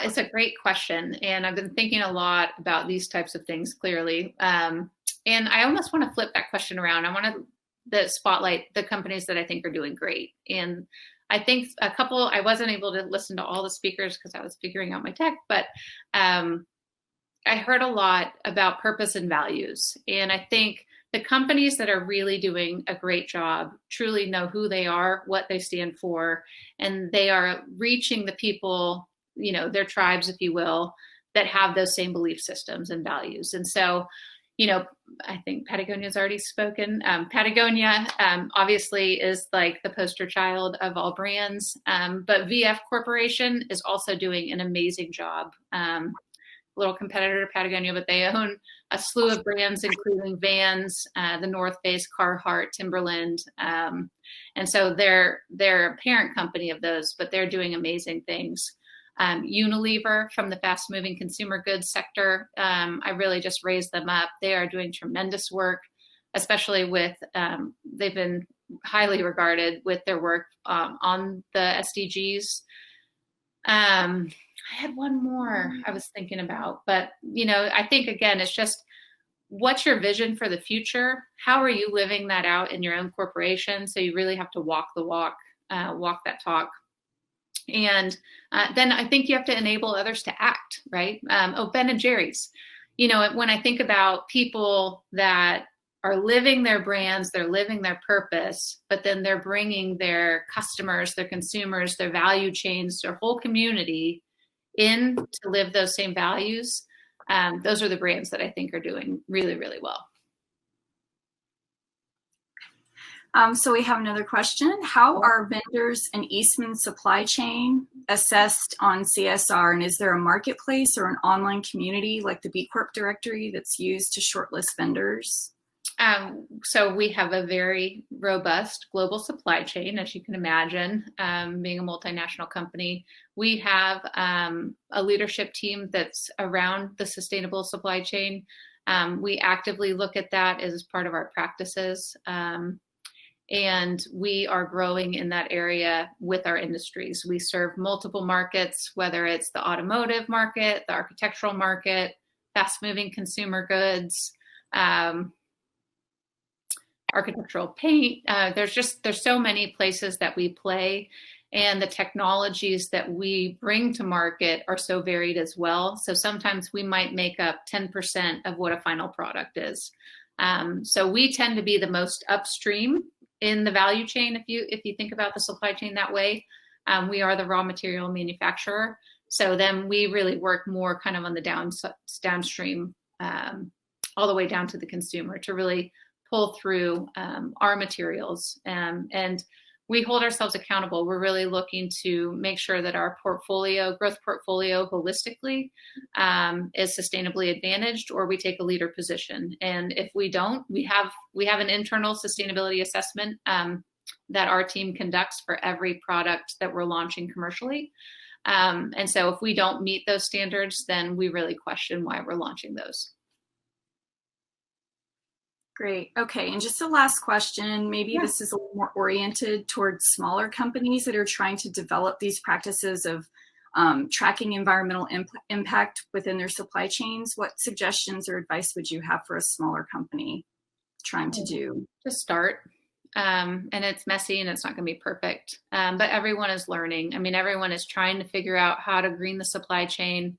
It's a great question. And I've been thinking a lot about these types of things, clearly. And I almost want to flip that question around. I want to spotlight the companies that I think are doing great. And I think I wasn't able to listen to all the speakers because I was figuring out my tech, but I heard a lot about purpose and values. And I think the companies that are really doing a great job truly know who they are, what they stand for, and they are reaching the people, their tribes, if you will, that have those same belief systems and values. And so, I think Patagonia's already spoken. Patagonia obviously is like the poster child of all brands, but VF Corporation is also doing an amazing job little competitor to Patagonia, but they own a slew of brands, including Vans, the North Face, Carhartt, Timberland. And so they're a parent company of those, but they're doing amazing things. Unilever from the fast moving consumer goods sector, I really just raised them up. They are doing tremendous work, especially with, they've been highly regarded with their work on the SDGs. I had one more I was thinking about, but I think again, it's just, what's your vision for the future? How are you living that out in your own corporation? So you really have to walk the walk, walk that talk. And then I think you have to enable others to act, right? Ben and Jerry's, when I think about people that are living their brands, they're living their purpose, but then they're bringing their customers, their consumers, their value chains, their whole community in to live those same values. Those are the brands that I think are doing really, really well. So we have another question. How are vendors in Eastman supply chain assessed on CSR? And is there a marketplace or an online community like the B Corp directory that's used to shortlist vendors? So we have a very robust global supply chain, as you can imagine, being a multinational company. We have a leadership team that's around the sustainable supply chain. We actively look at that as part of our practices. And we are growing in that area with our industries. We serve multiple markets, whether it's the automotive market, the architectural market, fast-moving consumer goods, architectural paint. There's so many places that we play, and the technologies that we bring to market are so varied as well. So sometimes we might make up 10% of what a final product is. So we tend to be the most upstream in the value chain. If you think about the supply chain that way, we are the raw material manufacturer. So then we really work more kind of on the downstream, all the way down to the consumer to really pull through our materials. And we hold ourselves accountable. We're really looking to make sure that our growth portfolio holistically is sustainably advantaged, or we take a leader position. And if we don't, we have an internal sustainability assessment that our team conducts for every product that we're launching commercially. And so if we don't meet those standards, then we really question why we're launching those. Great. Okay. And just a last question, maybe this is a little more oriented towards smaller companies that are trying to develop these practices of tracking environmental impact within their supply chains. What suggestions or advice would you have for a smaller company trying to do? Just start. And it's messy and it's not going to be perfect. But everyone is learning. I mean, everyone is trying to figure out how to green the supply chain.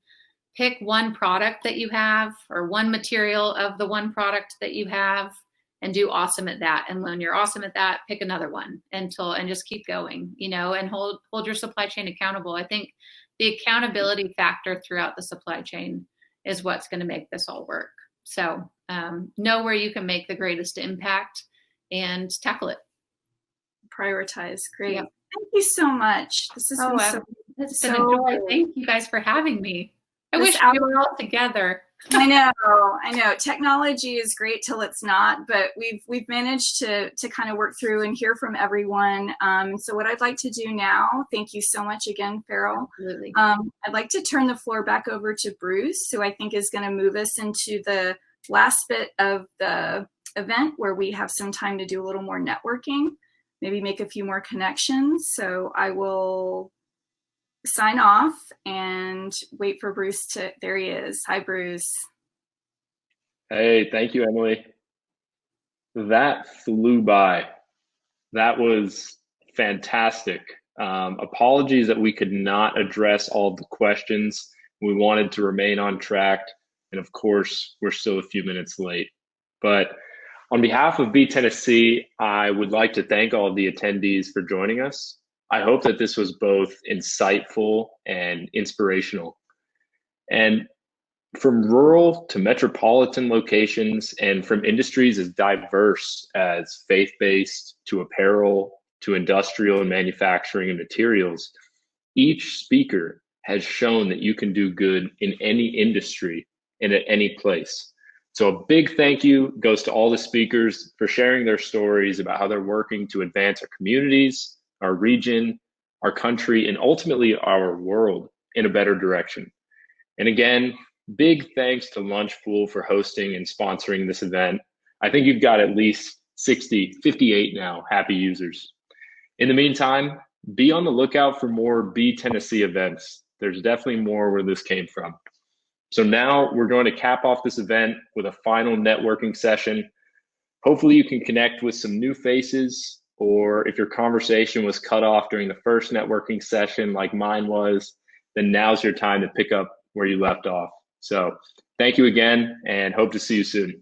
Pick one product that you have, or one material of the one product that you have, and do awesome at that. And when you're awesome at that, pick another one and just keep going, and hold your supply chain accountable. I think the accountability factor throughout the supply chain is what's going to make this all work. So know where you can make the greatest impact and tackle it. Prioritize. Great. Yep. Thank you so much. This has been it's been a joy. Thank you guys for having me. I wish we were all together. I know. Technology is great till it's not, but we've managed to kind of work through and hear from everyone. So what I'd like to do now, thank you so much again, Farrell. Absolutely. I'd like to turn the floor back over to Bruce, who I think is going to move us into the last bit of the event where we have some time to do a little more networking, maybe make a few more connections. So I will sign off and wait for Bruce there he is. Hi, Bruce. Hey, thank you, Emily. That flew by. That was fantastic. Apologies that we could not address all of the questions. We wanted to remain on track. And of course, we're still a few minutes late. But on behalf of B Tennessee, I would like to thank all of the attendees for joining us. I hope that this was both insightful and inspirational. And from rural to metropolitan locations, and from industries as diverse as faith-based to apparel to industrial and manufacturing and materials, each speaker has shown that you can do good in any industry and at any place. So a big thank you goes to all the speakers for sharing their stories about how they're working to advance our communities, our region, our country, and ultimately our world in a better direction. And again, big thanks to Lunchpool for hosting and sponsoring this event. I think you've got at least 58 now happy users. In the meantime, be on the lookout for more B Tennessee events. There's definitely more where this came from. So now we're going to cap off this event with a final networking session. Hopefully you can connect with some new faces, or if your conversation was cut off during the first networking session like mine was, then now's your time to pick up where you left off. So thank you again and hope to see you soon.